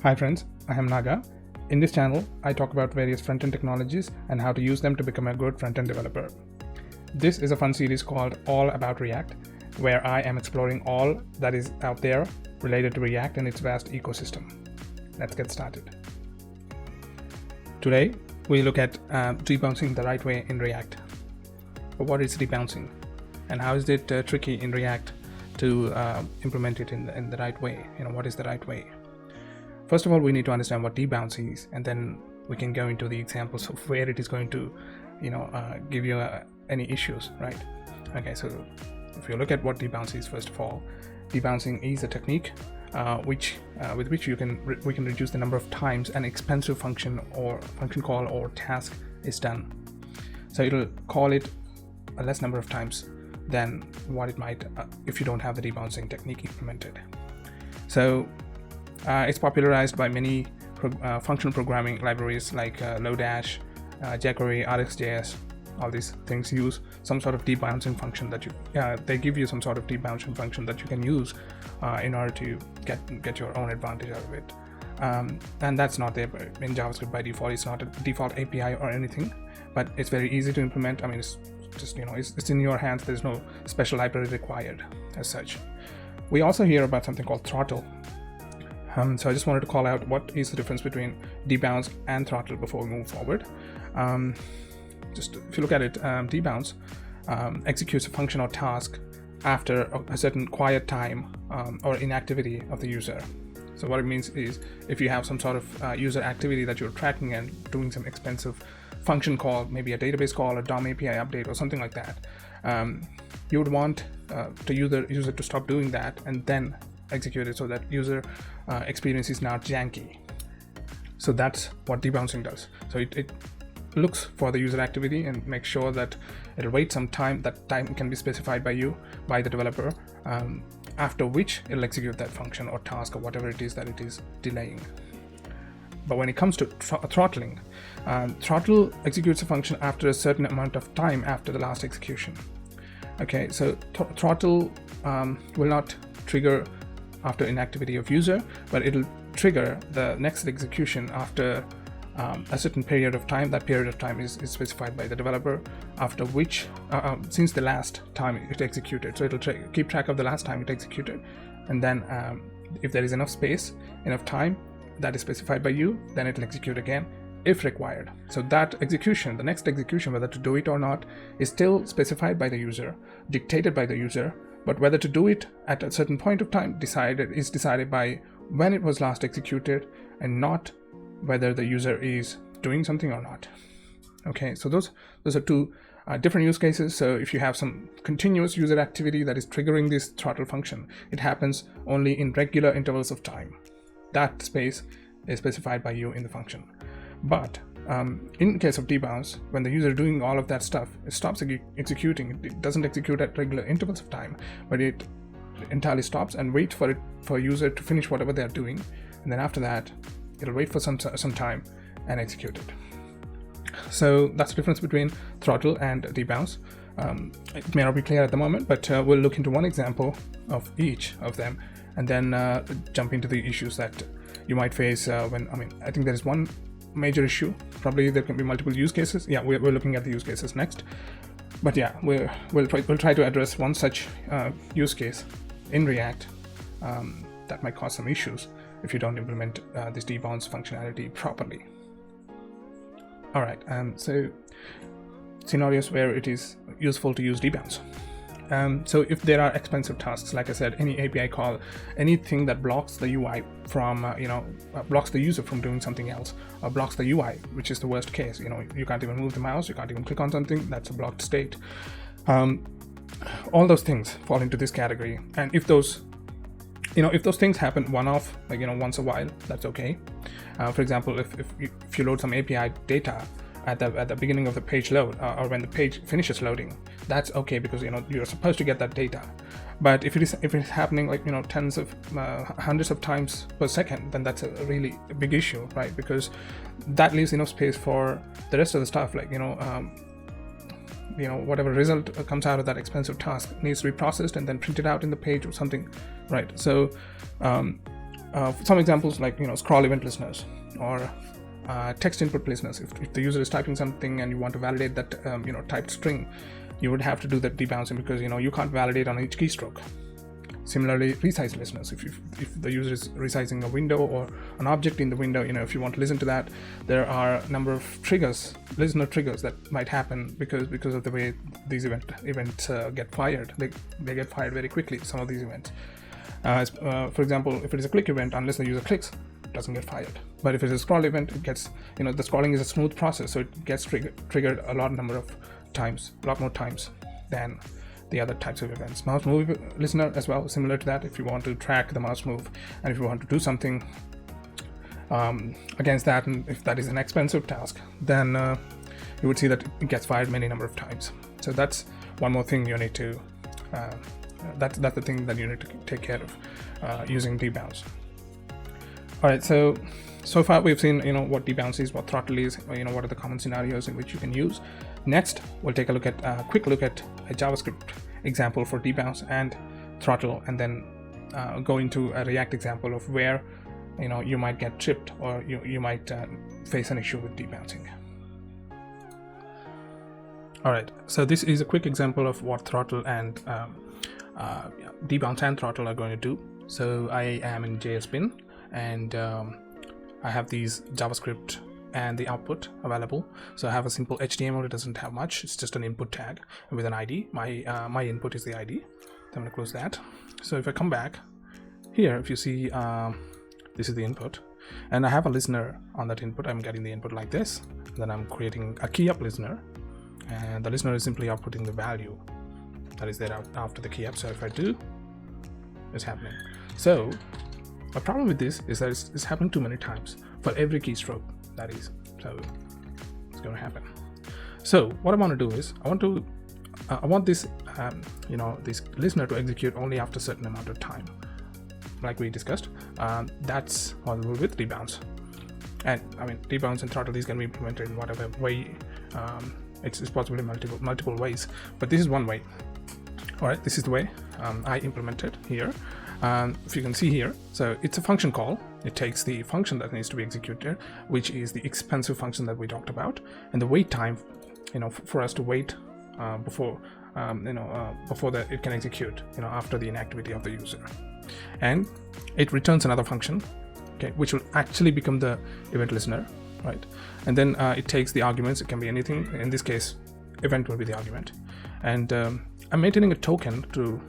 Hi friends, I am Naga. In this channel, I talk about various front-end technologies and how to use them to become a good front-end developer. This is a fun series called All About React, where I am exploring all that is out there related to React and its vast ecosystem. Let's get started. Today, we look at debouncing the right way in React. But what is debouncing? And how is it tricky in React to implement it in the right way? What is the right way? First of all, we need to understand what debounce is, and then we can go into the examples of where it is going to, give you any issues, right? Okay, so if you look at what debounce is, first of all, debouncing is a technique with which we can reduce the number of times an expensive function call or task is done. So it'll call it a less number of times than what it might if you don't have the debouncing technique implemented. So it's popularized by many functional programming libraries like lodash, jQuery, Rxjs. All these things use some sort of debouncing function they give you some sort of debouncing function that you can use in order to get your own advantage out of it. And that's not there in JavaScript by default. It's not a default API or anything, but it's very easy to implement. I mean, it's just it's in your hands. There's no special library required as such. We also hear about something called throttle. So I just wanted to call out what is the difference between debounce and throttle before we move forward. Just if you look at it, debounce executes a function or task after a certain quiet time or inactivity of the user. So what it means is if you have some sort of user activity that you're tracking and doing some expensive function call, maybe a database call, a DOM API update or something like that, you would want the user to stop doing that and then execute it so that user experience is not janky. So that's what debouncing does. So it looks for the user activity and makes sure that it'll wait some time. That time can be specified by the developer, after which it'll execute that function or task or whatever it is that it is delaying. But when it comes to throttling, throttle executes a function after a certain amount of time after the last execution. Okay, so throttle will not trigger after inactivity of user, but it'll trigger the next execution after a certain period of time. That period of time is specified by the developer, after which since the last time it executed. So it'll keep track of the last time it executed, and then if there is enough time that is specified by you, then it'll execute again if required. So that execution, the next execution, whether to do it or not, is still specified by the user, dictated by the user, but whether to do it at a certain point of time is decided by when it was last executed, and not whether the user is doing something or not. Okay, so those are two different use cases. So if you have some continuous user activity that is triggering this throttle function, it happens only in regular intervals of time. That space is specified by you in the function. But in case of debounce, when the user is doing all of that stuff, it stops executing. It doesn't execute at regular intervals of time, but it entirely stops and waits for user to finish whatever they're doing, and then after that it'll wait for some time and execute it. So that's the difference between throttle and debounce. It may not be clear at the moment, but we'll look into one example of each of them, and then jump into the issues that you might face I think there is one major issue. Probably there can be multiple use cases. Yeah, we're looking at the use cases next. But yeah, we'll try to address one such use case in React that might cause some issues if you don't implement this debounce functionality properly. All right, so scenarios where it is useful to use debounce. So if there are expensive tasks, like I said, any API call, anything that blocks the UI from, blocks the user from doing something else, or blocks the UI, which is the worst case. You can't even move the mouse, you can't even click on something. That's a blocked state. All those things fall into this category. And if those things happen one-off, once a while, that's okay. For example, if you load some API data at the beginning of the page load, or when the page finishes loading, that's okay, because you're supposed to get that data. But if it's happening tens of hundreds of times per second, then that's a really big issue, right? Because that leaves enough space for the rest of the stuff, whatever result comes out of that expensive task needs to be processed and then printed out in the page or something, right? So some examples like scroll event listeners or text input listeners. If the user is typing something and you want to validate that typed string, you would have to do that debouncing, because you can't validate on each keystroke. Similarly, resize listeners. If the user is resizing a window or an object in the window, if you want to listen to that, there are a number of listener triggers that might happen because of the way these events get fired. They get fired very quickly, some of these events. For example, if it is a click event, unless the user clicks, it doesn't get fired. But if it's a scroll event, it gets, the scrolling is a smooth process, so it gets triggered a lot more times than the other types of events. Mouse move listener as well, similar to that. If you want to track the mouse move and if you want to do something against that, and if that is an expensive task, then you would see that it gets fired many number of times. So that's one more thing you need to that's the thing that you need to take care of using debounce. All right, so far we've seen what debounce is, what throttle is, what are the common scenarios in which you can use. Next, we'll take a quick look at a JavaScript example for debounce and throttle, and then go into a React example of where you might get tripped or you might face an issue with debouncing. All right, so this is a quick example of what throttle and debounce and throttle are going to do. So I am in JS bin, and I have these JavaScript and the output available. So I have a simple HTML. It doesn't have much. It's just an input tag with an ID. My input is the ID. So I'm going to close that. So if I come back here, if you see, this is the input, and I have a listener on that input. I'm getting the input like this. Then I'm creating a key up listener, and the listener is simply outputting the value that is there after the key up. So if I do, it's happening. So the problem with this is that it's happening too many times for every keystroke. That is, so it's going to happen. So what I want to do is I want this this listener to execute only after a certain amount of time, like we discussed. That's what we'll do with debounce. And I mean, debounce and throttle, these can be implemented in whatever way. It's possibly multiple ways, but this is one way. All right, this is the way I implemented here. If you can see here, so it's a function call. It takes the function that needs to be executed, which is the expensive function that we talked about, and the wait time, for us to wait before that it can execute, after the inactivity of the user. And it returns another function, okay, which will actually become the event listener, right? And then it takes the arguments. It can be anything. In this case, event will be the argument, and I'm maintaining a token to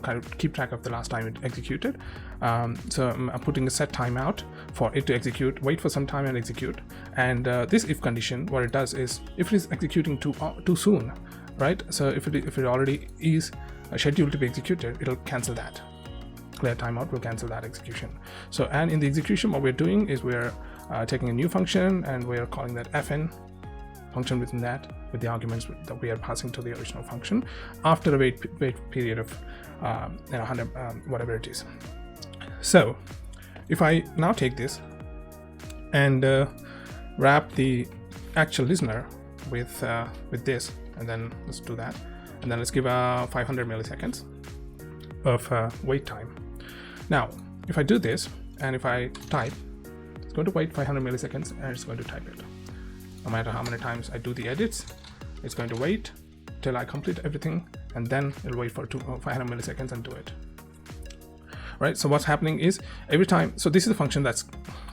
kind of keep track of the last time it executed. So I'm putting a set timeout for it to execute, wait for some time and execute. And this if condition, what it does is, if it is executing too soon, right? So if it already is scheduled to be executed, it'll cancel that. Clear timeout will cancel that execution. So, and in the execution, what we're doing is we're taking a new function and we're calling that fn function within that, with the arguments that we are passing to the original function after a wait period of 100 whatever it is. So if I now take this and wrap the actual listener with this, and then let's do that, and then let's give 500 milliseconds of wait time. Now if I do this and if I type, it's going to wait 500 milliseconds and it's going to type it. No matter how many times I do the edits, it's going to wait till I complete everything, and then it'll wait for 500 milliseconds and do it. Right, so what's happening is every time, so this is the function that's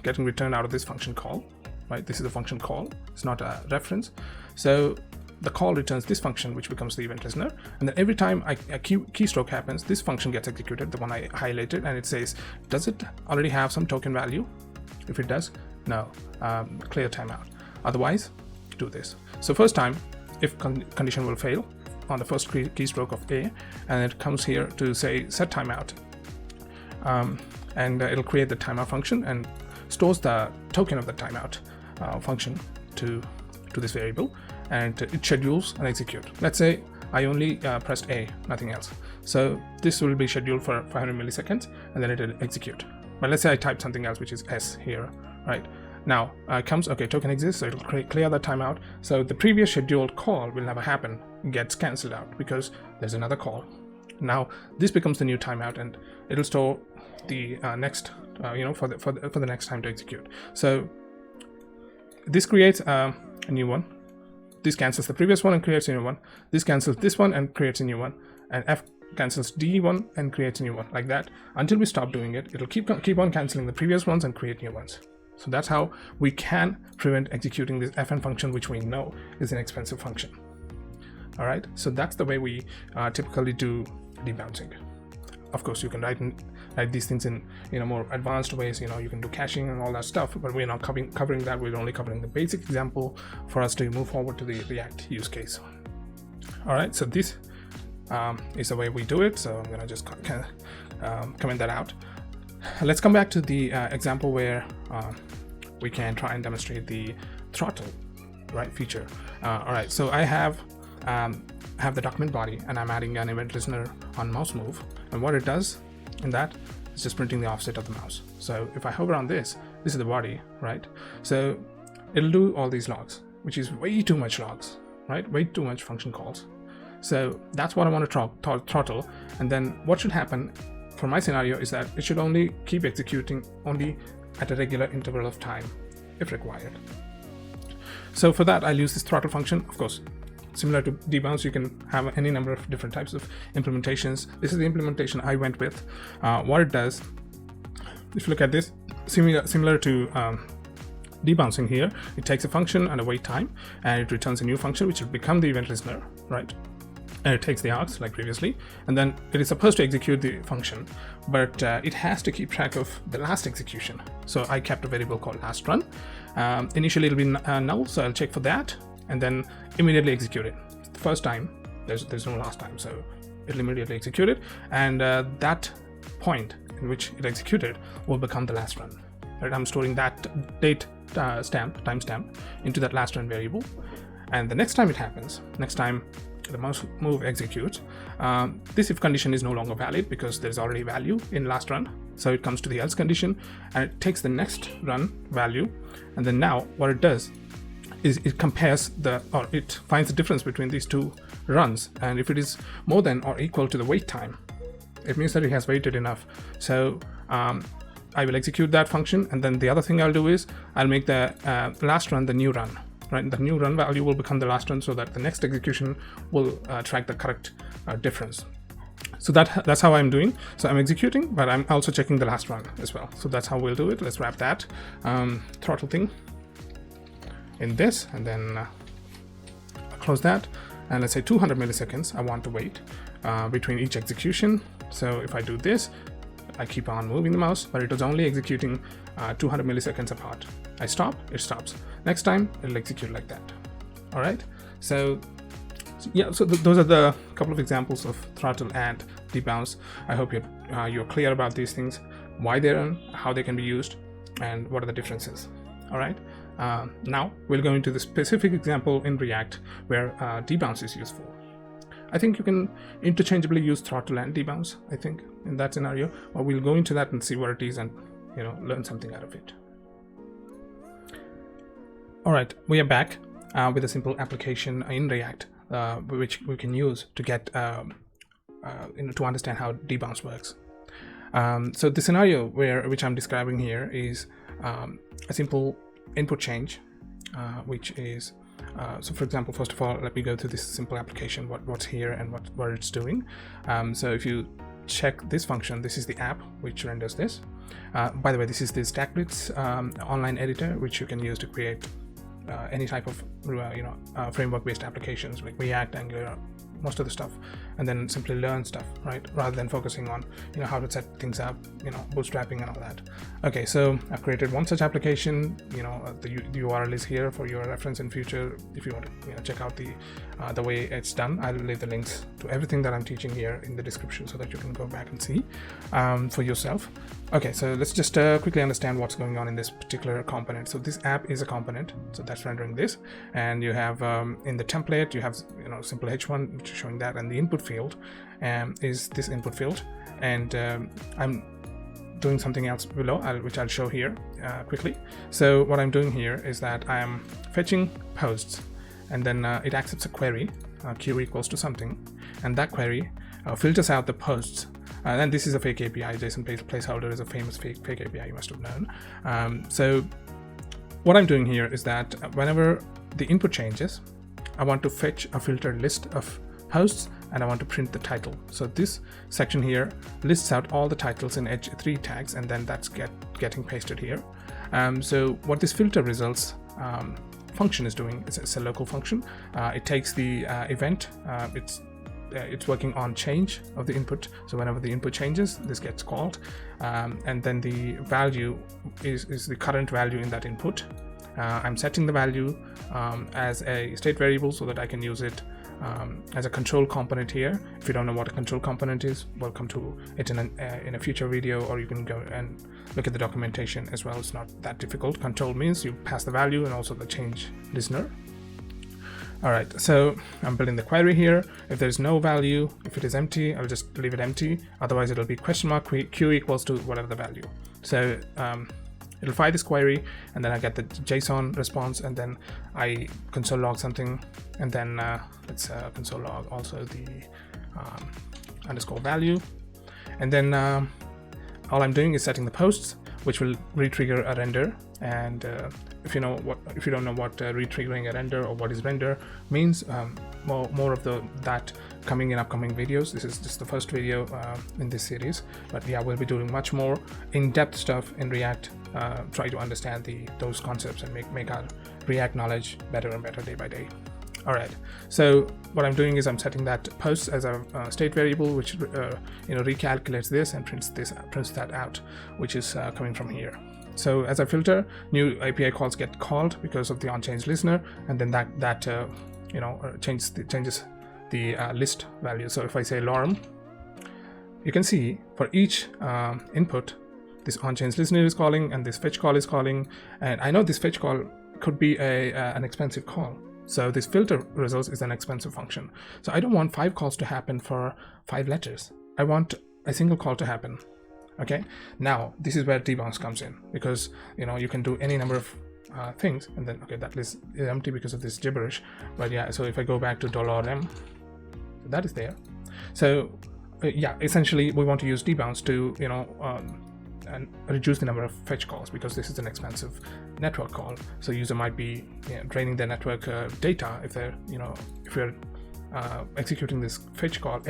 getting returned out of this function call, right? This is a function call, it's not a reference. So the call returns this function, which becomes the event listener, and then every time a keystroke happens, this function gets executed, the one I highlighted, and it says, does it already have some token value? If it does, no, clear timeout. Otherwise, do this. So first time, if condition will fail on the first keystroke of A, and it comes here to say set timeout, and it'll create the timeout function and stores the token of the timeout function to this variable, and it schedules and execute. Let's say I only pressed A, nothing else. So this will be scheduled for 500 milliseconds, and then it will execute. But let's say I type something else, which is S here, right? Now it comes, okay, token exists, so it'll clear that timeout. So the previous scheduled call will never happen, it gets cancelled out because there's another call. Now this becomes the new timeout, and it'll store the next for the next time to execute. So this creates a new one. This cancels the previous one and creates a new one. This cancels this one and creates a new one. And F cancels D1 and creates a new one, like that. Until we stop doing it, it'll keep on canceling the previous ones and create new ones. So that's how we can prevent executing this fn function, which we know is an expensive function. All right, so that's the way we typically do debouncing. Of course, you can write these things in more advanced ways. You can do caching and all that stuff, but we're not covering that. We're only covering the basic example for us to move forward to the React use case. All right, so this is the way we do it. So I'm gonna just comment that out. Let's come back to the example where we can try and demonstrate the throttle feature. All right, so I have the document body, and I'm adding an event listener on mouse move, and what it does in that is just printing the offset of the mouse. So if I hover on this is the body, right? So it'll do all these logs, which is way too much logs, right? Way too much function calls. So that's what I want to throttle. And then what should happen for my scenario is that it should only keep executing only at a regular interval of time if required. So for that, I'll use this throttle function. Of course, similar to debounce, you can have any number of different types of implementations. This is the implementation I went with. What it does, if you look at this, similar to debouncing here, it takes a function and a wait time, and it returns a new function which will become the event listener, right? And it takes the args like previously, and then it is supposed to execute the function, but it has to keep track of the last execution. So I kept a variable called last run. Initially it'll be null, so I'll check for that and then immediately execute it. The first time there's no last time, so it'll immediately execute it, and that point in which it executed will become the last run. Right? I'm storing that date timestamp into that last run variable, and the next time it happens, next time the mouse move executes, this if condition is no longer valid because there's already value in last run, so it comes to the else condition and it takes the next run value, and then now what it does is it compares it finds the difference between these two runs, and if it is more than or equal to the wait time, it means that it has waited enough. So I will execute that function, and then the other thing I'll do is I'll make the last run the new run. Right, the new run value will become the last run, so that the next execution will track the correct difference. So that's how I'm doing. So I'm executing, but I'm also checking the last run as well. So that's how we'll do it. Let's wrap that throttle thing in this, and then close that. And let's say 200 milliseconds I want to wait between each execution. So if I do this, I keep on moving the mouse, but it was only executing 200 milliseconds apart. I stop, it stops. Next time, it'll execute like that. All right. So yeah, so those are the couple of examples of throttle and debounce. I hope you're clear about these things, why they're on, how they can be used, and what are the differences. All right. Now we'll go into the specific example in React where debounce is useful. I think you can interchangeably use throttle and debounce, I think, in that scenario. But we'll go into that and see what it is and learn something out of it. All right, we are back with a simple application in React, which we can use to get to understand how debounce works. So the scenario which I'm describing here is a simple input change, which is so for example, first of all, let me go through this simple application, what's here and what it's doing. So if you check this function, this is the app which renders this. By the way, this is the StackBlitz online editor, which you can use to create any type of framework-based applications like React, Angular, most of the stuff, and then simply learn stuff, right? Rather than focusing on how to set things up, bootstrapping and all that. Okay, so I've created one such application. The URL is here for your reference in future. If you want to check out the way it's done, I'll leave the links to everything that I'm teaching here in the description so that you can go back and see for yourself. Okay, so let's just quickly understand what's going on in this particular component. So this app is a component, so that's rendering this, and you have in the template you have simple h1 which is showing that, and the input field is this input field, and I'm doing something else below which I'll show here quickly. So what I'm doing here is that I am fetching posts, and then it accepts a query, q equals to something, and that query filters out the posts And then this is a fake API. JSON placeholder is a famous fake API, you must have known. So what I'm doing here is that whenever the input changes, I want to fetch a filtered list of posts, and I want to print the title. So this section here lists out all the titles in edge 3 tags, and then that's getting pasted here. So what this filter results function is doing, it's a local function. It takes the event, it's working on change of the input. So whenever the input changes, this gets called, and then the value is the current value in that input. I'm setting the value as a state variable so that I can use it as a control component here. If you don't know what a control component is, welcome to it in a future video, or you can go and look at the documentation as well. It's not that difficult. Control means you pass the value and also the change listener. All right, so I'm building the query here. If there's no value, if it is empty, I'll just leave it empty. Otherwise, it'll be question mark q equals to whatever the value. So it'll fire this query, and then I get the JSON response, and then I console log something, and then let's console log also the underscore value, and then all I'm doing is setting the posts, which will retrigger a render. And if you don't know what retriggering a render or what is render means, more of that coming in upcoming videos. This is just the first video in this series, but yeah, we'll be doing much more in-depth stuff in React. Try to understand those concepts and make our React knowledge better and better day by day. All right, so what I'm doing is I'm setting that post as a state variable, which recalculates this and prints that out, which is coming from here. So as I filter, new API calls get called because of the onChange listener, and then that changes the list value. So if I say lorem, you can see for each input, this onChange listener is calling and this fetch call is calling, and I know this fetch call could be an expensive call. So this filter results is an expensive function. So I don't want 5 calls to happen for 5 letters. I want a single call to happen. Okay, now this is where debounce comes in, because you can do any number of things, and then okay, that list is empty because of this gibberish. But yeah, so if I go back to $m, that is there. So yeah, essentially we want to use debounce to and reduce the number of fetch calls, because this is an expensive network call. So user might be draining their network data if they're if you're executing this fetch call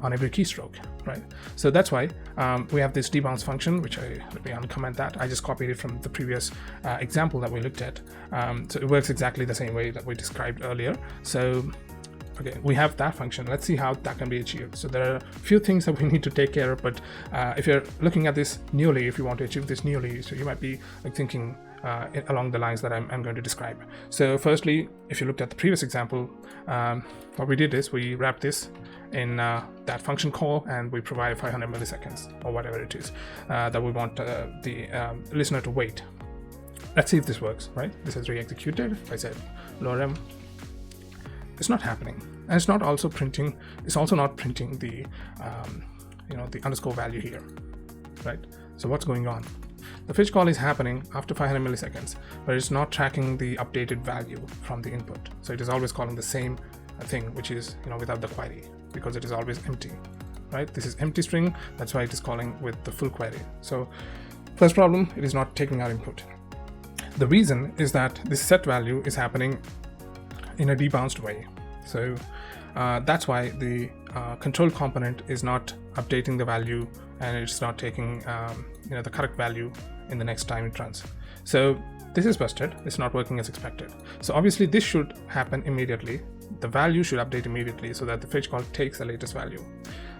on every keystroke, right? So that's why we have this debounce function, which let me uncomment that. I just copied it from the previous example that we looked at. So it works exactly the same way that we described earlier. So okay, we have that function. Let's see how that can be achieved. So there are a few things that we need to take care of, but if you're looking at this newly, if you want to achieve this newly, so you might be thinking along the lines that I'm going to describe. So firstly, if you looked at the previous example, what we did is we wrapped this in that function call, and we provide 500 milliseconds or whatever it is that we want the listener to wait. Let's see if this works, right? This is re-executed. If I said lorem, it's not happening, and it's not also printing. It's also not printing the the underscore value here, right? So what's going on? The fetch call is happening after 500 milliseconds, but it's not tracking the updated value from the input. So it is always calling the same thing, which is without the query, because it is always empty, right? This is empty string. That's why it is calling with the full query. So first problem, it is not taking our input. The reason is that this set value is happening in a debounced way. So that's why the control component is not updating the value, and it's not taking the correct value in the next time it runs. So this is busted. It's not working as expected. So obviously this should happen immediately. The value should update immediately so that the fetch call takes the latest value.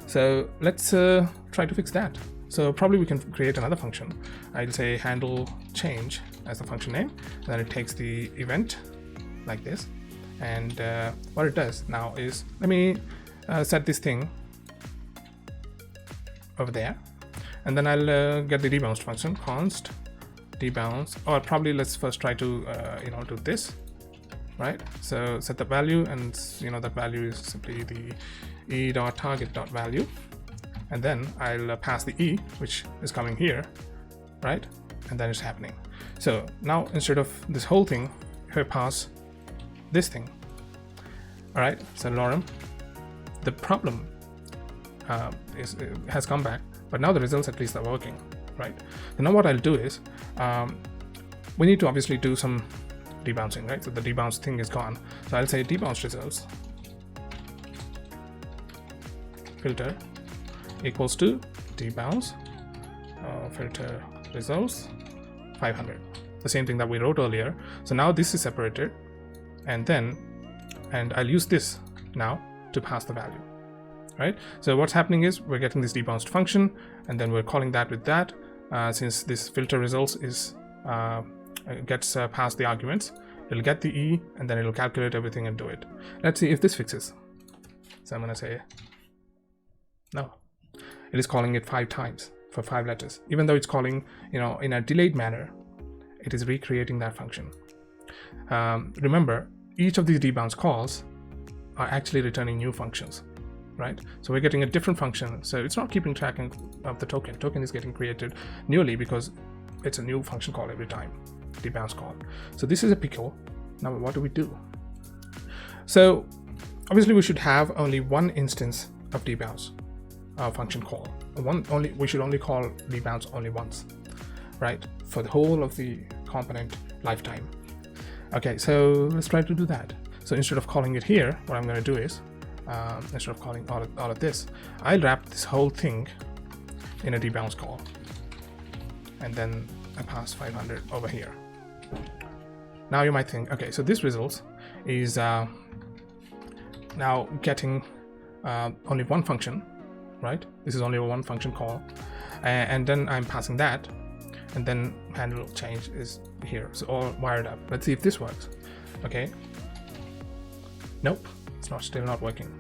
So let's try to fix that. So probably we can create another function. I'll say handle change as the function name, and then it takes the event like this. And what it does now is, let me set this thing over there, and then I'll get the debounce function, const debounce, or probably let's first try to do this, right? So set the value, and that value is simply the e.target.value, and then I'll pass the e, which is coming here, right? And then it's happening. So now instead of this whole thing, if I pass this thing, all right, so lorem, the problem has come back, but now the results at least are working, right? So now what I'll do is, we need to obviously do some debouncing, right? So the debounce thing is gone. So I'll say debounce results filter equals to debounce filter results 500. The same thing that we wrote earlier. So now this is separated, and I'll use this now to pass the value, right? So what's happening is we're getting this debounced function, and then we're calling that with that. Since this filter results is gets past the arguments, it'll get the E, and then it'll calculate everything and do it. Let's see if this fixes. So I'm gonna say no. It is calling it 5 times for 5 letters, even though it's calling, in a delayed manner. It is recreating that function. Remember, each of these debounce calls are actually returning new functions, right? So we're getting a different function. So it's not keeping track of the token. Token is getting created newly because it's a new function call every time, debounce call. So this is a pickle. Now what do we do? So obviously we should have only one instance of debounce function call. We should only call debounce only once, right? For the whole of the component lifetime. Okay, so let's try to do that. So instead of calling it here, what I'm going to do is, instead of calling all of this, I'll wrap this whole thing in a debounce call, and then I pass 500 over here. Now you might think, okay, so this results is now getting only one function, right? This is only a one function call, and then I'm passing that, and then handle change is here. So all wired up. Let's see if this works. Okay. Nope, it's still not working,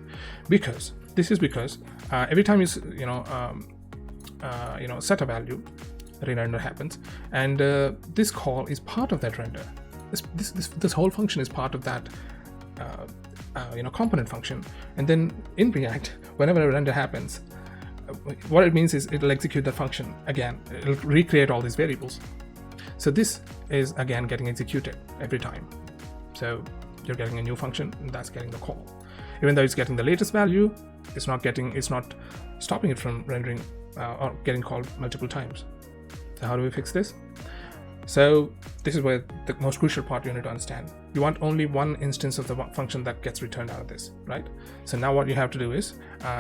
because every time you set a value, re-render happens, and this call is part of that render. This whole function is part of that component function, and then in React, whenever a render happens, what it means is it'll execute the function again. It'll recreate all these variables. So this is again getting executed every time. So you're getting a new function, and that's getting the call. Even though it's getting the latest value, it's not stopping it from rendering or getting called multiple times. So how do we fix this? So this is where the most crucial part you need to understand. You want only one instance of the function that gets returned out of this, right? So now what you have to do is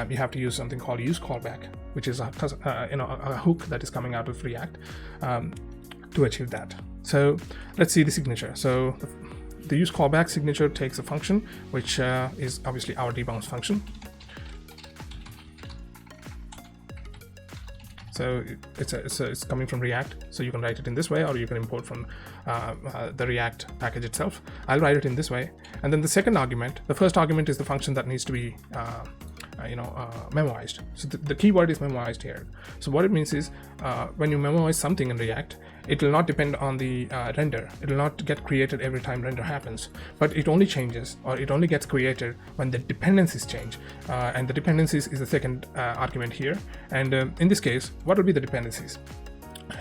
you have to use something called use callback, which is a hook that is coming out of React to achieve that. So let's see the signature. So the use callback signature takes a function, which is obviously our debounce function. So it's coming from React, so you can write it in this way, or you can import from the React package itself. I'll write it in this way, and then the second argument, the first argument is the function that needs to be memoized. So the keyword is memoized here. So what it means is when you memoize something in React, it will not depend on the render. It will not get created every time render happens, but it only changes, or it only gets created when the dependencies change, and the dependencies is the second argument here. And in this case, what will be the dependencies?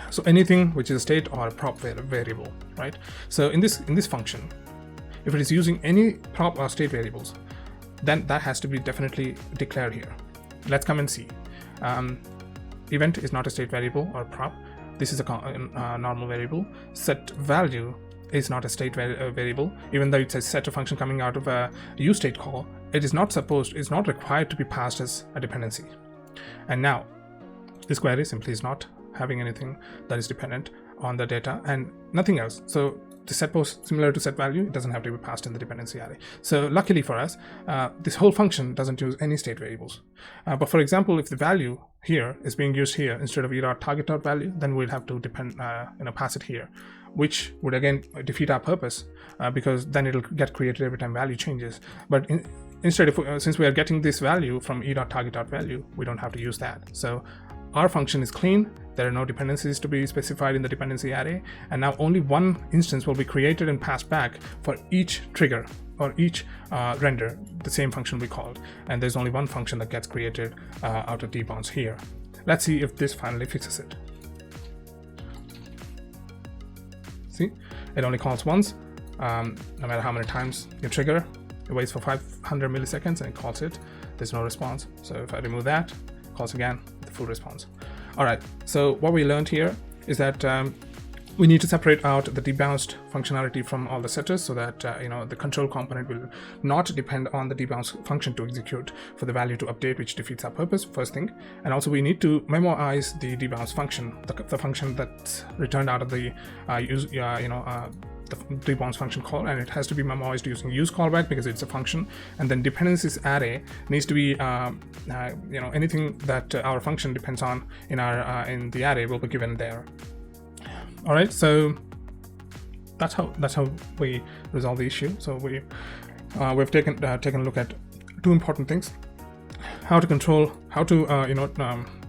So anything which is a state or a prop variable, right? So in this function, if it is using any prop or state variables, then that has to be definitely declared here. Let's come and see. Event is not a state variable or prop. This is a normal variable. Set value is not a state variable, even though it's a set of function coming out of a useState call. It's not required to be passed as a dependency. And now this query simply is not having anything that is dependent on the data and nothing else. So the set post, similar to set value, it doesn't have to be passed in the dependency array. So luckily for us, this whole function doesn't use any state variables. But for example, if the value here is being used here instead of e.target.value, then we'll have to pass it here, which would again defeat our purpose, because then it'll get created every time value changes. But instead, since we are getting this value from e.target.value, we don't have to use that. So our function is clean. There are no dependencies to be specified in the dependency array, and now only one instance will be created and passed back for each trigger or each render, the same function we called, and there's only one function that gets created out of debounce here. Let's see if this finally fixes it. See, it only calls once. No matter how many times you trigger, it waits for 500 milliseconds and it calls it. There's no response. So if I remove that calls again with the full response. All right, so what we learned here is that we need to separate out the debounced functionality from all the setters so that the control component will not depend on the debounce function to execute for the value to update, which defeats our purpose, first thing. And also we need to memorize the debounce function, the function that's returned out of the the debounce function call, and it has to be memorized using use callback because it's a function. And then dependencies array needs to be anything that our function depends on in our in the array will be given there. All right, so that's how we resolve the issue. So we've taken a look at two important things: how to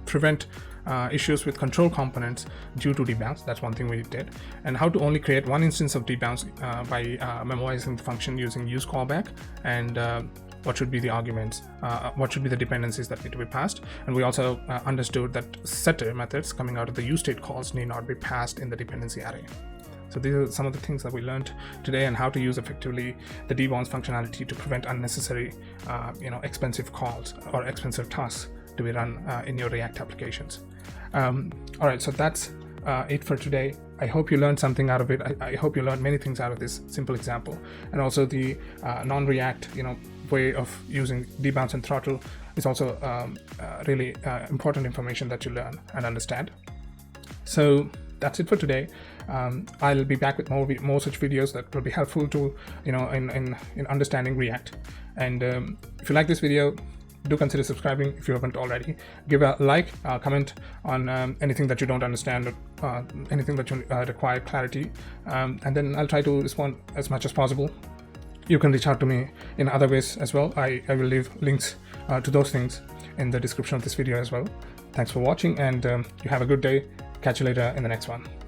prevent issues with control components due to debounce. That's one thing we did. And how to only create one instance of debounce by memorizing the function using use callback, and what should be the arguments, what should be the dependencies that need to be passed. And we also understood that setter methods coming out of the useState calls need not be passed in the dependency array. So these are some of the things that we learned today, and how to use effectively the debounce functionality to prevent unnecessary expensive calls or expensive tasks to be run in your React applications. All right, so that's it for today. I hope you learned something out of it. I hope you learned many things out of this simple example, and also the non-React way of using debounce and throttle is also really important information that you learn and understand. So that's it for today. I'll be back with more such videos that will be helpful to in understanding React. And if you like this video, do consider subscribing if you haven't already. Give a like, comment on anything that you don't understand, anything that you require clarity, and then I'll try to respond as much as possible. You can reach out to me in other ways as well. I will leave links to those things in the description of this video as well. Thanks for watching, and you have a good day. Catch you later in the next one.